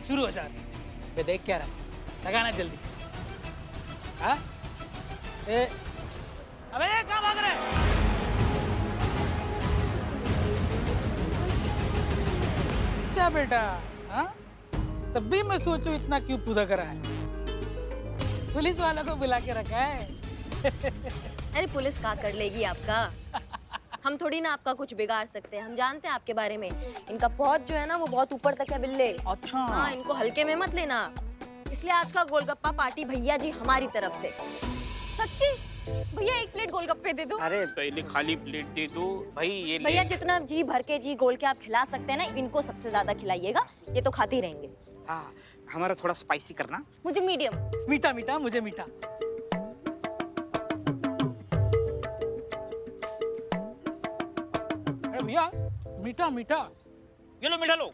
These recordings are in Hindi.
शुरू हो जाती। ये देख क्या रहा, लगाना जल्दी। हाँ अबे कहाँ भाग रहे? क्या बेटा, हाँ तब भी मैं सोचूं इतना क्यों पूरा करा है? पुलिस वालों को बुला के रखा है। अरे पुलिस क्या कर लेगी आपका? हम थोड़ी ना आपका कुछ बिगाड़ सकते हैं, हम जानते हैं आपके बारे में। इनका पहुंच जो है ना वो बहुत ऊपर तक है बिल्ले। अच्छा हाँ, इनको हल्के में मत लेना। इसलिए आज का गोलगप्पा पार्टी भैया जी हमारी तरफ से। सच्ची? भैया एक प्लेट गोलगप्पे दे दो। अरे पहले खाली प्लेट दे दो भाई। ये भैया जितना जी भर के जी गोल के आप खिला सकते हैं ना, इनको सबसे ज्यादा खिलाइएगा, ये तो खाते ही रहेंगे। हाँ, हमारा थोड़ा स्पाइसी करना। मुझे मीडियम। मीठा मीठा, मुझे मीठा। अरे भैया मीठा मीठा। ये लो मीठा लो।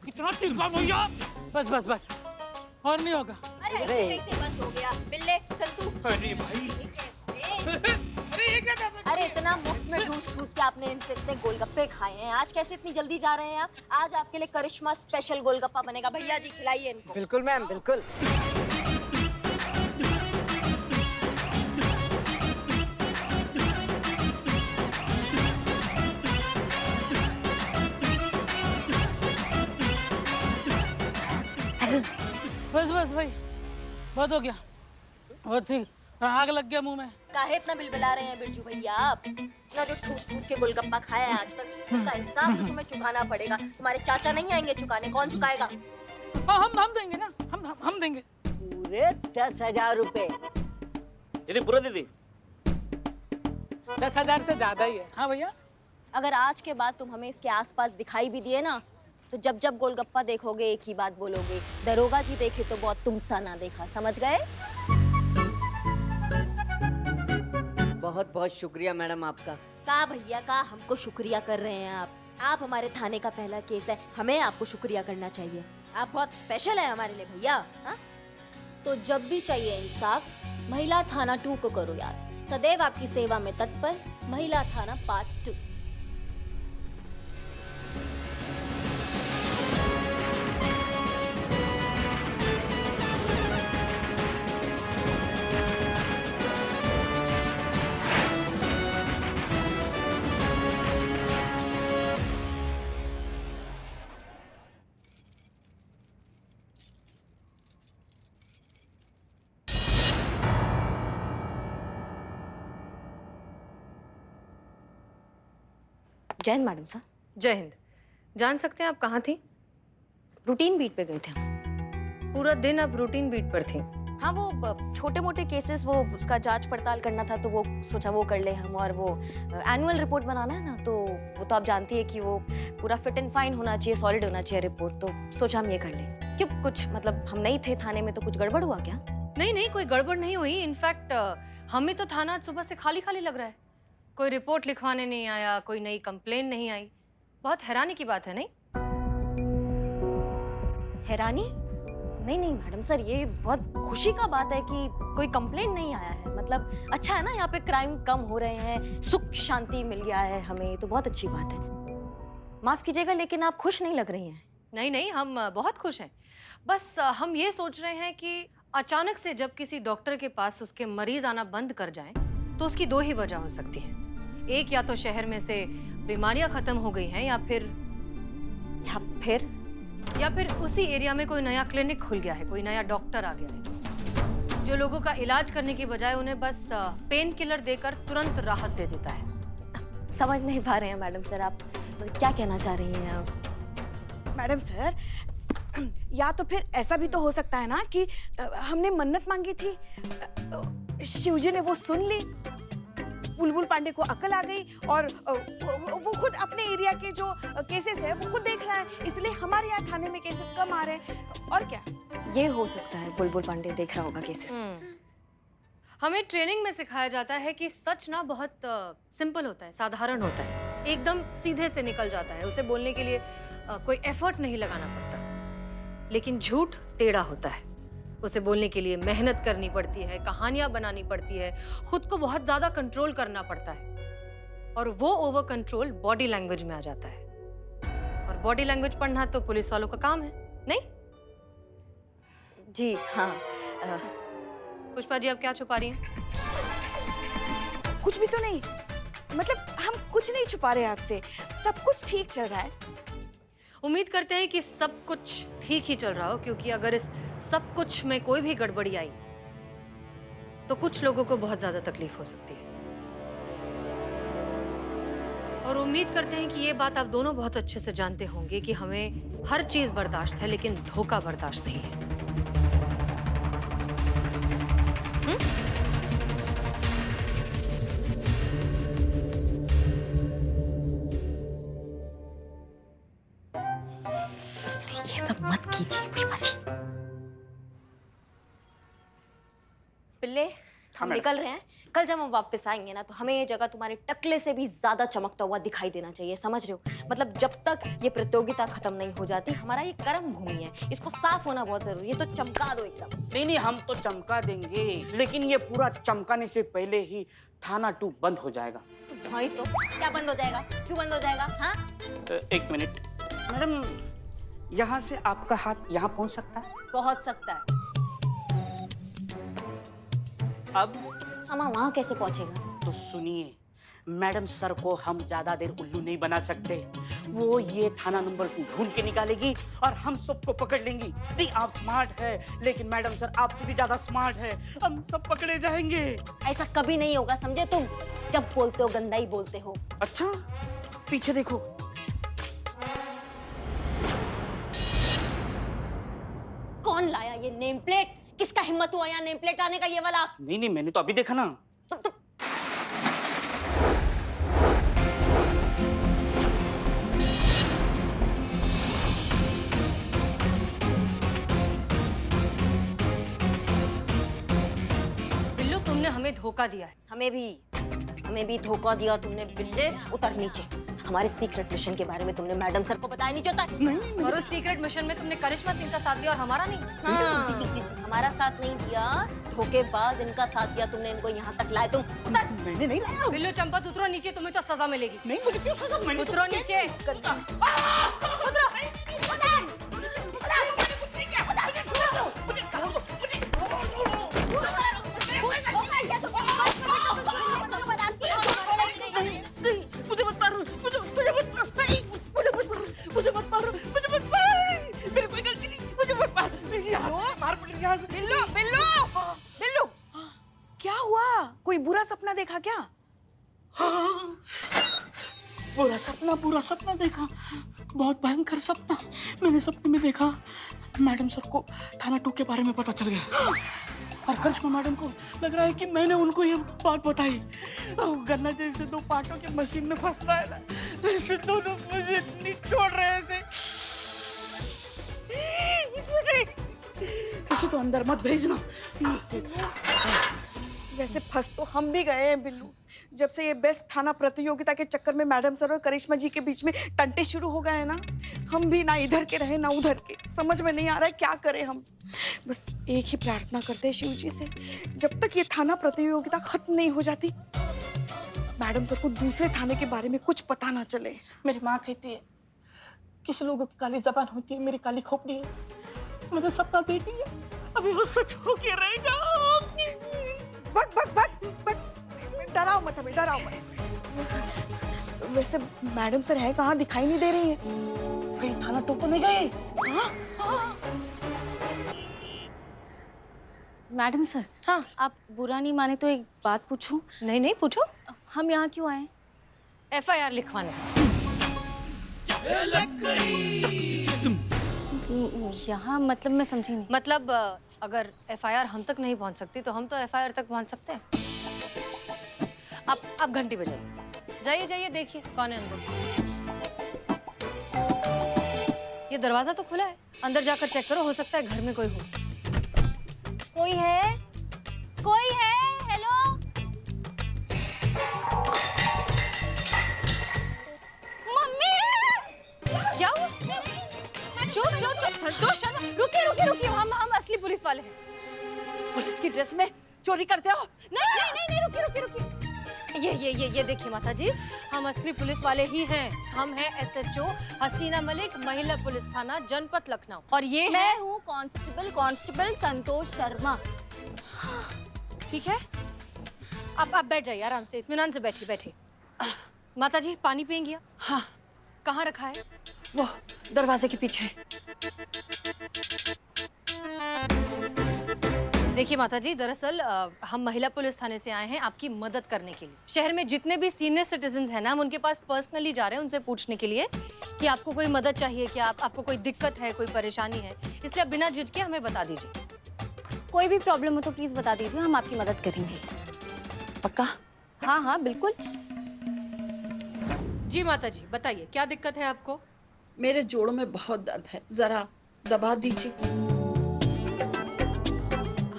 कितना तीखा भैया। बस बस बस, और नहीं होगा। अरे कैसे बस हो गया बिल्ले संतू। अरे भाई अरे इतना मुफ्त में ठूस ठूस के आपने इनसे इतने गोलगप्पे खाए हैं, आज कैसे इतनी जल्दी जा रहे हैं आप? आज आपके लिए करिश्मा स्पेशल गोलगप्पा बनेगा। भैया जी खिलाइए इनको। बिल्कुल मैम, बिल्कुल। बस बस भाई, बहुत हो गया, बहुत ठीक। आग लग गया मुंह में। काहे इतना बिलबिला रहे हैं बिरजू भैया आप? इतना जो ठूस ठूस के गोलगप्पा खाया है आज तक, उसका हिसाब तो तुम्हें चुकाना पड़ेगा। तुम्हारे चाचा नहीं आएंगे चुकाने, कौन चुकाएगा? हाँ हम देंगे ना, हम देंगे। पूरे 10,000 रुपए। दीदी पूरा दीदी। 10,000 से ज्यादा ही है। हाँ भैया, अगर आज के बाद तुम हमें इसके आसपास दिखाई भी दिए ना, तो जब जब गोलगप्पा देखोगे एक ही बात बोलोगे, दरोगा जी देखे तो बहुत तुम सा ना देखा। समझ गए? बहुत बहुत शुक्रिया मैडम आपका। का भैया का हमको शुक्रिया कर रहे हैं आप? आप हमारे थाने का पहला केस है, हमें आपको शुक्रिया करना चाहिए। आप बहुत स्पेशल है हमारे लिए भैया। हाँ? तो जब भी चाहिए इंसाफ, महिला थाना 2 को करो याद। सदैव आपकी सेवा में तत्पर, महिला थाना पार्ट 2। जय हिंद मैडम साहब। जय हिंद। जान सकते हैं आप कहाँ थी? रूटीन बीट पे गए थे हम। पूरा दिन आप रूटीन बीट पर थी? हाँ, वो छोटे मोटे केसेस, वो उसका जांच पड़ताल करना था, तो वो सोचा वो कर ले हम। और वो एनुअल रिपोर्ट बनाना है ना, तो वो तो आप जानती है कि वो पूरा फिट एंड फाइन होना चाहिए, सॉलिड होना चाहिए रिपोर्ट, तो सोचा हम ये कर लें। क्यों, कुछ मतलब हम नहीं थे थाने में तो कुछ गड़बड़ हुआ क्या? नहीं नहीं, कोई गड़बड़ नहीं हुई। इनफैक्ट हमें तो थाना सुबह से खाली खाली लग रहा है। कोई रिपोर्ट लिखवाने नहीं आया, कोई नई कंप्लेन नहीं आई। बहुत हैरानी की बात है, नहीं? हैरानी? नहीं नहीं मैडम सर, ये बहुत खुशी का बात है कि कोई कंप्लेन नहीं आया है। मतलब अच्छा है ना, यहाँ पे क्राइम कम हो रहे हैं, सुख शांति मिल गया है हमें, तो बहुत अच्छी बात है। माफ कीजिएगा लेकिन आप खुश नहीं लग रही हैं। नहीं नहीं, हम बहुत खुश हैं। बस हम ये सोच रहे हैं कि अचानक से जब किसी डॉक्टर के पास उसके मरीज आना बंद कर जाएं, तो उसकी दो ही वजह हो सकती है। एक, या तो शहर में से बीमारियां खत्म हो गई हैं, या फिर उसी एरिया में कोई नया क्लिनिक खुल गया है, कोई नया डॉक्टर आ गया है जो लोगों का इलाज करने की बजाय उन्हें बस पेन किलर देकर तुरंत राहत दे देता है। समझ नहीं पा रहे हैं मैडम सर, आप क्या कहना चाह रही हैं आप? मैडम सर, या तो फिर ऐसा भी तो हो सकता है ना कि हमने मन्नत मांगी थी, शिवजी ने वो सुन ली, बुलबुल पांडे को अकल आ गई, और वो खुद अपने एरिया के जो केसेस है वो खुद देख रहा है, इसलिए हमारे यहाँ थाने में केसेस कम आ रहे हैं। और क्या ये हो सकता है, बुलबुल पांडे देख रहा होगा केसेस। हमें ट्रेनिंग में सिखाया जाता है कि सच ना बहुत सिंपल होता है, साधारण होता है, एकदम सीधे से निकल जाता है, उसे बोलने के लिए कोई एफर्ट नहीं लगाना पड़ता। लेकिन झूठ टेढ़ा होता है, उसे बोलने के लिए मेहनत करनी पड़ती है, कहानियां बनानी पड़ती है, खुद को बहुत ज्यादा कंट्रोल करना पड़ता है, और वो ओवर कंट्रोल बॉडी लैंग्वेज में आ जाता है। और बॉडी लैंग्वेज पढ़ना तो पुलिस वालों का काम है, नहीं? जी हाँ। पुष्पा जी, आप क्या छुपा रही हैं? कुछ भी तो नहीं, मतलब हम कुछ नहीं छुपा रहे आपसे, सब कुछ ठीक चल रहा है। उम्मीद करते हैं कि सब कुछ ठीक ही चल रहा हो, क्योंकि अगर इस सब कुछ में कोई भी गड़बड़ी आई तो कुछ लोगों को बहुत ज्यादा तकलीफ हो सकती है। और उम्मीद करते हैं कि ये बात आप दोनों बहुत अच्छे से जानते होंगे कि हमें हर चीज बर्दाश्त है, लेकिन धोखा बर्दाश्त नहीं है। ये सब मत कीजिए पुष्पा जी। पिल्ले, हम मैडम। निकल रहे हैं। कल जब हम वापस आएंगे ना, तो हमें ये जगह तुम्हारे टकले से भी ज्यादा चमकता हुआ दिखाई देना चाहिए, समझ रहे हो? मतलब जब तक ये प्रतियोगिता खत्म नहीं हो जाती, हमारा ये कर्म भूमि है, इसको साफ होना बहुत जरूरी है, तो चमका दो एकदम। नहीं नहीं, हम तो चमका देंगे, लेकिन ये पूरा चमकाने से पहले ही थाना 2 बंद हो जाएगा। तो भाई, तो क्या बंद हो जाएगा? क्यों बंद हो जाएगा? हाँ, एक मिनट मैडम, यहाँ से आपका हाथ यहाँ पहुँच सकता है? पहुंच सकता है। अब अम्मा वहां कैसे पहुंचेगा? तो सुनिए मैडम, सर को हम ज्यादा देर उल्लू नहीं बना सकते। वो ये थाना नंबर 2 ढूंढ के निकालेगी और हम सबको पकड़ लेंगी। नहीं, आप स्मार्ट है, लेकिन मैडम सर आपसे भी ज्यादा स्मार्ट है, हम सब पकड़े जाएंगे। ऐसा कभी नहीं होगा, समझे तुम? जब बोलते हो गंदा ही बोलते हो। अच्छा, पीछे देखो। कौन लाया ये नेम प्लेट? किसका हिम्मत हुआ यहाँ नेम प्लेट लाने का, ये वाला? नहीं नहीं, मैंने तो अभी देखा ना। तुम बिल्लू, तुमने हमें धोखा दिया है। हमें भी धोखा दिया तुमने बिल्ले। उतर नीचे। हमारे सीक्रेट मिशन के बारे में तुमने मैडम सर को बताया नहीं चाहता? और उस सीक्रेट मिशन में तुमने करिश्मा सिंह का साथ दिया और हमारा नहीं। हाँ, हमारा साथ नहीं दिया, धोखेबाज इनका साथ दिया तुमने, इनको यहाँ तक लाए तुम। उतर। मैंने नहीं लाया। बिल्लू चंपत, उतरो नीचे, तुम्हें तो सजा मिलेगी। नहीं, मुझे क्यों सजा? मैंने तो उतरो नीचे। उतरो। मुझे मत मारो, मुझे मत मारो, मुझे मत मारो, मेरी कोई गलती नहीं, मुझे मत मार, मार पड़ेगी यहाँ से। बिल्लू, बिल्लू, बिल्लू, क्या हुआ? कोई बुरा सपना देखा क्या? हाँ, बुरा सपना देखा, बहुत भयंकर सपना। मैंने सपने में देखा मैडम सर को थाना 2 के बारे में पता चल गया, और करिश्मा मैडम को लग रहा है कि मैंने उनको ये बात बताई। गन्ना जैसे 2 पार्टों के मशीन में फंसता है ना, ऐसे दोनों मुझे इतनी छोड़ रहे हैं ऐसे। किसी को अंदर मत भेजना। वैसे फंस तो हम भी गए हैं बिल्लू। जब से ये बेस्ट थाना प्रतियोगिता के चक्कर में मैडम सर और करिश्मा जी के बीच में टंटे शुरू हो गए हैं ना, हम भी ना इधर के रहे ना उधर के। समझ में नहीं आ रहा है क्या करें हम। बस एक ही प्रार्थना करते हैं शिव जी से, जब तक ये थाना प्रतियोगिता खत्म नहीं हो जाती, मैडम सर को दूसरे थाने के बारे में कुछ पता ना चले। मेरी माँ कहती है किसी लोगों की काली जबान होती है, मेरी काली खोपड़ी है। मैंने सपना देख लिया, अभी वो सच हो के रहेगा। भग भग भग भग, डराओ मत हमें, डराओ मत। वैसे मैडम सर है कहाँ? दिखाई नहीं दे रही है। कहीं थाना 2 तो नहीं गए? हाँ? मैडम सर, हाँ। आप बुरा नहीं माने तो एक बात पूछूं? नहीं नहीं, पूछो। हम यहाँ क्यों आए? FIR लिखवाने। यहाँ मतलब मैं समझी नहीं। मतलब अगर FIR हम तक नहीं पहुंच सकती तो हम तो FIR तक पहुंच सकते हैं। आप घंटी बजाइए, जाइए जाइए, देखिए कौन है अंदर। ये दरवाजा तो खुला है, अंदर जाकर चेक करो, हो सकता है घर में कोई हो। कोई है? कोई है? हेलो? मम्मी! क्या हुआ? चुप चुप चुप, संतोष, रुकिए रुकिए रुकिए, हम असली पुलिस वाले हैं। की ड्रेस में चोरी करते हो? नहीं नहीं नहीं, नहीं रुकिए रुकिए रुकिए, ये देखिए माता जी, हम असली पुलिस वाले ही हैं। हम हैं SHO हसीना मलिक, महिला पुलिस थाना जनपद लखनऊ। और ये मैं हूँ कांस्टेबल संतोष शर्मा। ठीक है, आप बैठ जाइए आराम से, इत्मीनान से बैठी बैठी। माता जी पानी पियेंगी आप? हाँ। कहाँ रखा है? वो दरवाजे के पीछे। देखिए माता जी, दरअसल हम महिला पुलिस थाने से आए हैं आपकी मदद करने के लिए। शहर में जितने भी सीनियर सिटीजन्स हैं ना, हम उनके पास पर्सनली जा रहे हैं उनसे पूछने के लिए कि आपको कोई मदद चाहिए क्या, आपको कोई दिक्कत है, कोई परेशानी है, इसलिए आप बिना झिझके हमें बता दीजिए। कोई भी प्रॉब्लम हो तो प्लीज बता दीजिए, हम आपकी मदद करेंगे। पक्का? हाँ हाँ बिल्कुल। जी माता जी बताइए, क्या दिक्कत है आपको? मेरे जोड़ों में बहुत दर्द है, जरा दबा दीजिए।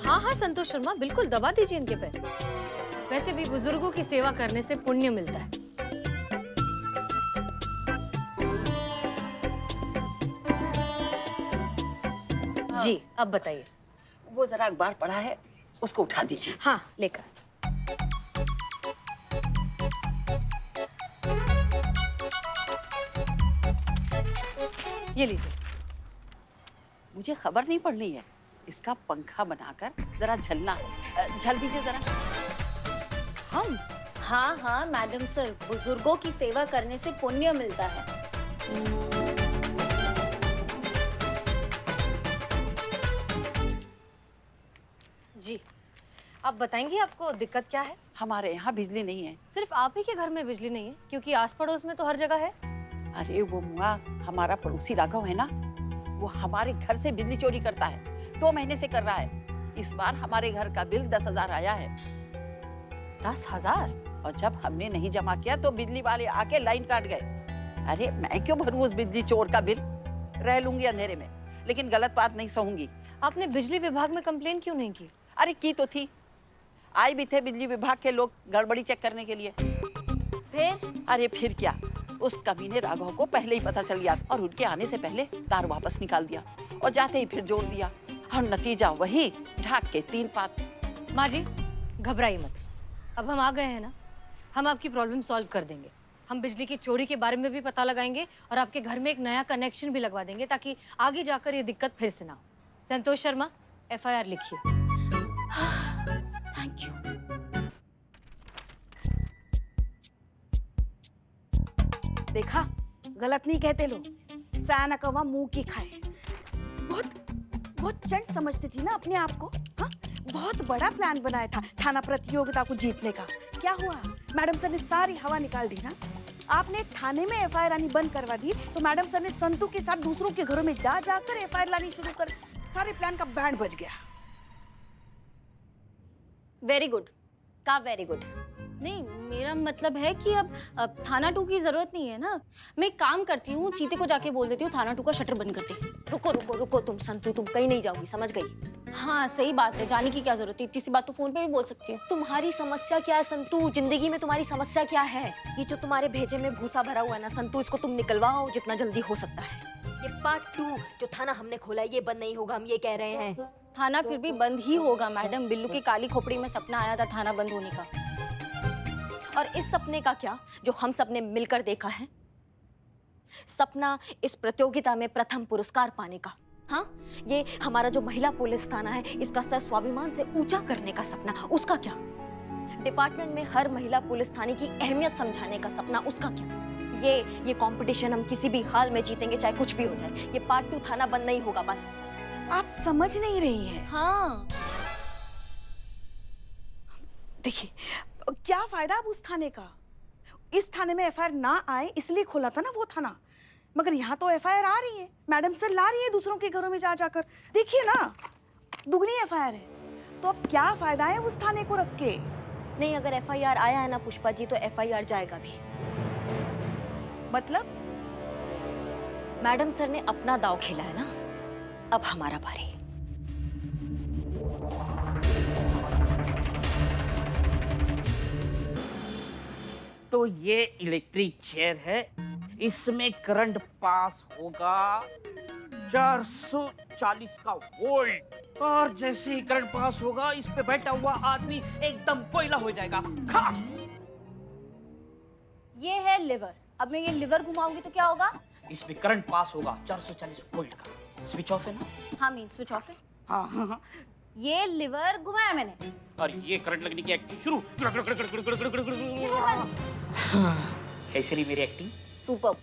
हाँ हाँ संतोष शर्मा, बिल्कुल दबा दीजिए इनके पैर। वैसे भी बुजुर्गों की सेवा करने से पुण्य मिलता है। जी अब बताइए। वो जरा अखबार पढ़ा है, उसको उठा दीजिए। हाँ लेकर। ये लीजिए। मुझे खबर नहीं पढ़नी है, इसका पंखा बनाकर जरा झलना, झल दीजिए जरा। हम? हाँ हाँ मैडम सर, बुजुर्गों की सेवा करने से पुण्य मिलता है। जी आप बताएंगी आपको दिक्कत क्या है? हमारे यहाँ बिजली नहीं है। सिर्फ आप ही के घर में बिजली नहीं है? क्योंकि आस पड़ोस में तो हर जगह है। अरे वो मुआ, हमारा पड़ोसी राघव है ना, वो हमारे घर से बिजली चोरी करता है, 2 महीने से कर रहा है। इस बार हमारे घर का बिल 10,000 आया है। 10,000? और जब हमने नहीं जमा किया तो बिजली वाले आके लाइन काट गए। अरे मैं क्यों भरूं उस बिजली चोर का बिल? रह लूंगी अंधेरे में, लेकिन गलत बात नहीं सहूंगी। आपने बिजली विभाग में कंप्लेन क्यों नहीं की? अरे की तो थी, आए भी थे बिजली विभाग के लोग गड़बड़ी चेक करने के लिए। फिर? अरे फिर क्या, उस कमीने राघव को पहले ही पता चल गया और उनके आने से पहले तार वापस निकाल दिया और जाते ही फिर जोड़ दिया और नतीजा वही, ढाक के 3 पात। माँ जी घबराइए मत, अब हम आ गए हैं ना, हम आपकी प्रॉब्लम सॉल्व कर देंगे। हम बिजली की चोरी के बारे में भी पता लगाएंगे और आपके घर में एक नया कनेक्शन भी लगवा देंगे ताकि आगे जाकर ये दिक्कत फिर से ना हो। संतोष शर्मा FIR लिखिए। Thank you. देखा, गलत नहीं कहते लोग, सयाना कौवा मुंह की खाए। बहुत चंट समझती थी ना अपने आप को। हाँ, बहुत बड़ा प्लान बनाया था थाना प्रतियोगिता को जीतने का। क्या हुआ? मैडम सर ने सारी हवा निकाल दी ना। आपने थाने में FIR लानी बंद करवा दी तो मैडम सर ने संतू के साथ दूसरों के घरों में जाकर FIR लानी शुरू कर, सारे प्लान का बैंड बज गया। Very good. का वेरी गुड? नहीं, मेरा मतलब है कि अब थाना 2 की जरूरत नहीं है ना। मैं एक काम करती हूँ, चीते को जाके बोल देती हूँ थाना 2 का शटर बंद कर दे। रुको रुको रुको, तुम संतू, तुम कहीं नहीं जाओगी, समझ गई? हाँ सही बात है, जाने की क्या जरूरत है, इतनी सी बात तो फोन पे भी बोल सकती हूँ। तुम्हारी समस्या क्या है संतू? जिंदगी में तुम्हारी समस्या क्या है? ये जो तुम्हारे भेजे में भूसा भरा हुआ है ना संतू, इसको तुम निकलवाओ जितना जल्दी हो सकता है। ये पार्ट 2 जो थाना हमने खोला है ये बंद नहीं होगा, हम ये कह रहे हैं। थाना फिर भी बंद ही होगा मैडम। बिल्लू की काली खोपड़ी में सपना आया था थाना बंद होने का। और इस सपने का क्या जो हम सबने मिलकर देखा है? सपना इस प्रतियोगिता में प्रथम पुरस्कार पाने का। हाँ, ये हमारा जो महिला पुलिस थाना है इसका सर स्वाभिमान से ऊंचा करने का सपना, उसका क्या? डिपार्टमेंट में हर महिला पुलिस थाने की अहमियत समझाने का सपना, उसका क्या? ये कंपटीशन हम किसी भी हाल में जीतेंगे, चाहे कुछ भी हो जाए। ये पार्ट 2 थाना बंद नहीं होगा बस। आप समझ नहीं रही हैं। हाँ देखिए, क्या फायदा अब उस थाने का? इस थाने में FIR ना आए इसलिए खोला था ना वो थाना, मगर यहाँ तो FIR आ रही है, मैडम सर ला रही है दूसरों के घरों में जाकर। देखिए ना, दुगनी FIR है, तो अब क्या फायदा है उस थाने को रख के? नहीं, अगर FIR आया है ना पुष्पा जी तो FIR जाएगा भी। मतलब? मैडम सर ने अपना दांव खेला है ना, अब हमारा बारी। तो ये इलेक्ट्रिक चेयर है, इसमें करंट पास होगा 440 का वोल्ट, और जैसे ही करंट पास होगा इस पे बैठा हुआ आदमी एकदम कोयला हो जाएगा। खाक! ये है लिवर। अब मैं ये लिवर घुमाऊंगी तो क्या होगा? इसमें करंट पास होगा 440 वोल्ट का। स्विच ऑफ है ना? हाँ मीन स्विच ऑफ है। हाँ हाँ हाँ। ये लिवर घुमाया मैंने। और ये करंट लगने की एक्टिंग शुरू। कैसी रही मेरी एक्टिंग? सुपर,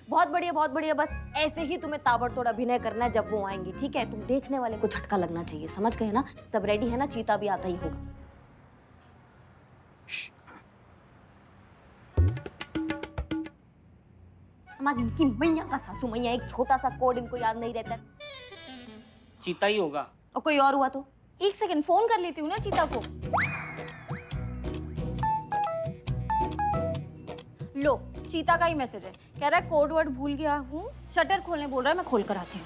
बहुत बढ़िया बहुत बढ़िया। बस ऐसे ही तुम्हें ताबड़तोड़ अभिनय करना है जब वो आएंगे, ठीक है? तुम देखने वाले को झटका लगना चाहिए, समझ गए ना? सब रेडी है ना? चीता भी आता ही होगा। हमारी इनकी मैया का सासू मैया, एक छोटा सा कोड इनको याद नहीं रहता। चीता ही होगा। और कोई और हुआ तो? एक सेकंड फोन कर लेती हूँ ना चीता को। लो, चीता का ही मैसेज है। कह रहा है कोड वर्ड भूल गया हूँ, शटर खोलने बोल रहा है, मैं खोल कर आती हूँ।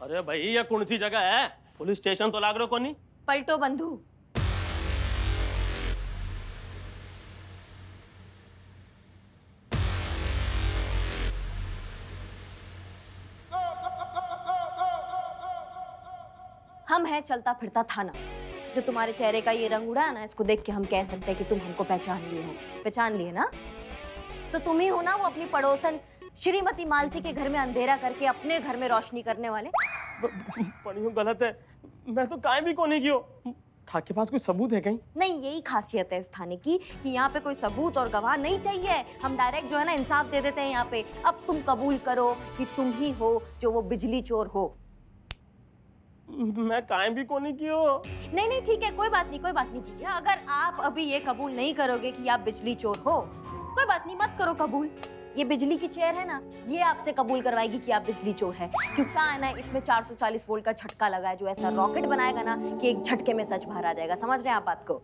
अरे भाई ये कौन सी जगह है? पुलिस स्टेशन तो लाग रहा कोनी। पलटो बंधु। हम हैं चलता फिरता थाना। जो तुम्हारे चेहरे का ये रंग उड़ा है ना, इसको देख के हम कह सकते हैं कि तुम हमको पहचान लिए हो। पहचान लिए ना? तो तुम ही हो ना वो अपनी पड़ोसन श्रीमती मालती के घर में अंधेरा करके अपने घर में रोशनी करने वाले? पढ़ियो गलत है, मैं तो काहे भी कोनी कियो। था के पास कोई सबूत है कहीं? नहीं, यही खासियत है इस थाने की कि यहाँ पे कोई सबूत और गवाह नहीं चाहिए। हम डायरेक्ट जो है ना इंसाफ दे देते हैं यहाँ पे। अब तुम कबूल करो कि तुम ही हो जो वो बिजली चोर हो। मैं काहे भी कोनी कियो। नहीं नहीं ठीक है, कोई बात नहीं, कोई बात नहीं भैया। अगर आप अभी ये कबूल नहीं करोगे कि आप बिजली चोर हो, कोई बात नहीं, मत करो कबूल। ये बिजली की चेयर है ना, ये आपसे कबूल करवाएगी कि आप बिजली चोर है। क्योंकि क्या है ना, इसमें 440 वोल्ट का झटका लगा है जो ऐसा रॉकेट बनाएगा ना कि एक झटके में सच बाहर आ जाएगा। समझ रहे हैं आप बात को?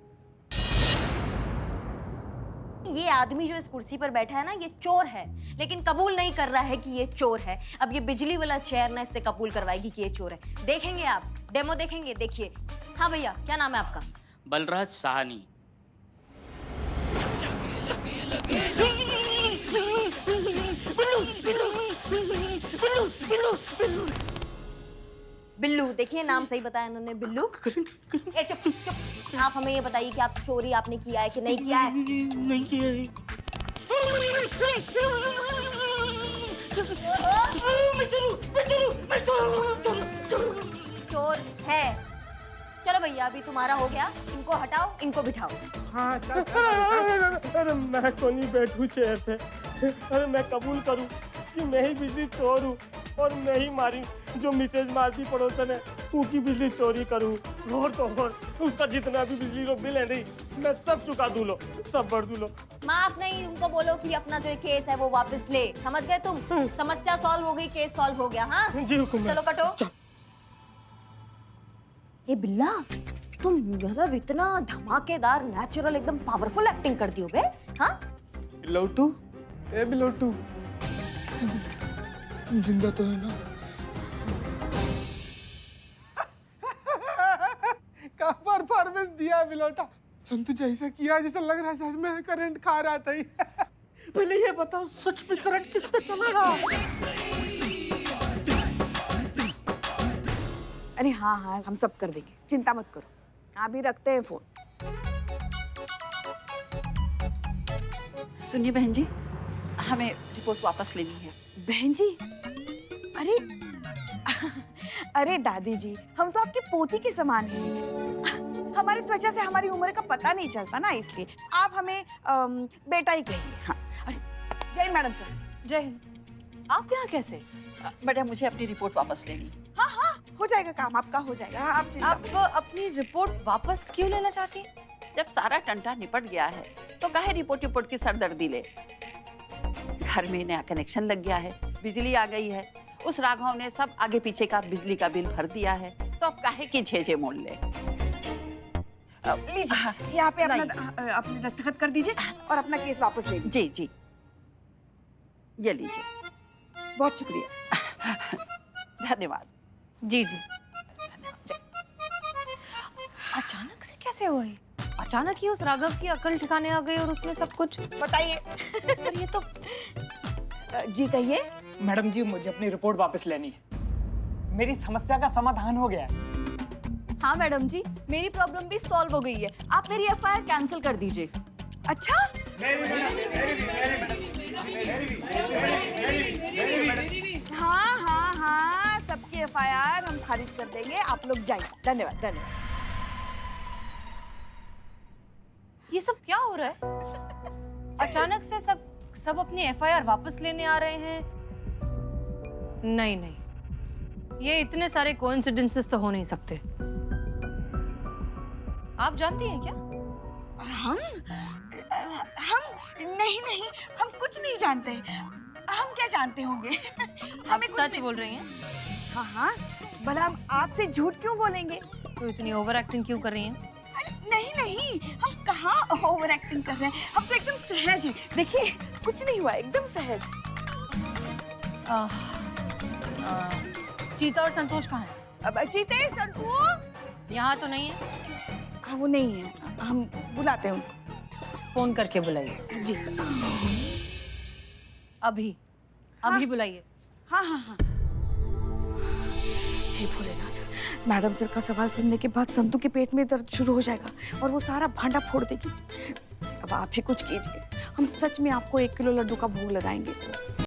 ये आदमी जो इस कुर्सी पर बैठा है ना, ये चोर है, लेकिन कबूल नहीं कर रहा है कि ये चोर है। अब ये बिजली वाला चेयर ना इससे कबूल करवाएगी कि ये चोर है। देखेंगे आप, डेमो देखेंगे, देखिए। हाँ भैया, क्या नाम है आपका? बलराज साहनी। बिल्लू। देखिए नाम सही बताया इन्होंने, बिल्लू। ए चुप चुप। आप हमें ये बताइए कि आप चोरी आपने किया है कि नहीं किया है? नहीं किया है। चोर है। चलो भैया, अभी तुम्हारा हो गया। इनको हटाओ, इनको बिठाओ। हाँ चल। अरे मैं कोनी बैठू चेयर पे। अरे मैं कबूल करूं कि मैं ही बिजली चोर हूँ और मैं ही मारी जो मिसेज मालती पड़ोसन है उसकी बिजली चोरी करूं। और तो और उसका जितना भी बिजली रो बिल है नहीं, मैं सब चुका दूं लो, सब भर दूं लो। माफ नहीं, उनको बोलो कि अपना जो केस है वो वापस ले। समझ गए तुम? समस्या सॉल्व हो गई, केस सॉल्व हो गया। हाँ जी हुकुम। चलो कटो। ये बिल्ला, तुम मतलब इतना धमाकेदार, नेचुरल, एकदम पावरफुल एक्टिंग करती हो बे। हाँ बिलोटू, ए बिलोटू, तुम जिंदा तो है ना? का परफॉर्मेंस दिया बिलोटा। संतु जैसा किया जैसा लग रहा है सच में करंट खा रहा था ही। पहले ये बताओ, सच में करंट किस पे चला? अरे हाँ हाँ, हम सब कर देंगे, चिंता मत करो। अभी रखते हैं फोन। सुनिए बहन जी, हमें रिपोर्ट वापस लेनी है। बहन जी, अरे अरे दादी जी, हम तो आपकी पोती के समान हैं। हमारी त्वचा से हमारी उम्र का पता नहीं चलता ना, इसलिए आप हमें बेटा ही कहिए। हाँ, अरे जय हिंद मैडम सर। जय हिंद। आप यहाँ कैसे? बेटा मुझे अपनी रिपोर्ट वापस लेनी है। हाँ हाँ, हो जाएगा काम, आपका हो जाएगा। हाँ, आप चिंता आप अपनी रिपोर्ट वापस क्यों लेना चाहती हैं? जब सारा टंटा निपट गया है तो काहे रिपोर्ट की सरदर्दी ले। घर में नया कनेक्शन लग गया है, बिजली आ गई है, उस राघव ने सब आगे पीछे का बिजली का बिल भर दिया है, तो अब काहे की झेझे मोड़ ले। लीजिए, यहाँ पे अपने दस्तखत कर दीजिए और अपना केस वापस ले लीजिए। जी जी, ये लीजिए। बहुत शुक्रिया। धन्यवाद। जी जी। अचानक से कैसे हुआ ये? अचानक ही उस राघव की अकल ठिकाने आ गई और उसमें सब कुछ। बताइए। पर ये तो जी कहिए। मैडम जी मुझे अपनी रिपोर्ट वापस लेनी है। मेरी समस्या का समाधान हो गया है। हाँ मैडम जी, मेरी प्रॉब्लम भी सॉल्व हो गई है। आप मेरी एफआईआर कैंसिल कर दीजिए। अच्छा, हाँ हाँ हाँ, सबकी एफआईआर हम खारिज कर देंगे। आप लोग जाइए। धन्यवाद धन्यवाद। ये सब क्या हो रहा है? अचानक से सब अपनी एफआईआर वापस लेने आ रहे हैं। नहीं नहीं, ये इतने सारे कोइंसिडेंसेस तो हो नहीं सकते। आप जानती हैं क्या? हम नहीं नहीं, हम कुछ नहीं जानते। हम क्या जानते होंगे? आप सच बोल रही हैं? हाँ हाँ, भला हम आपसे झूठ क्यों बोलेंगे? तो इतनी ओवर एक्टिंग क्यों कर रही हैं? नहीं नहीं, हम कहाँ ओवर एक्टिंग कर रहे हैं। हम तो एकदम सहज हैं। देखिए, कुछ नहीं हुआ, एकदम सहज। चीता और संतोष कहाँ हैं? अब चीते, संतोष यहाँ तो नहीं है। हाँ, वो नहीं है। हम बुलाते हैं उनको। फोन करके बुलाइए। जी। अभी बुलाइए। हाँ हाँ हाँ। हे भोलेनाथ, मैडम सर का सवाल सुनने के बाद संतू के पेट में दर्द शुरू हो जाएगा और वो सारा भांडा फोड़ देगी। अब आप ही कुछ कीजिए। हम सच में आपको 1 किलो लड्डू का भोग लगाएंगे।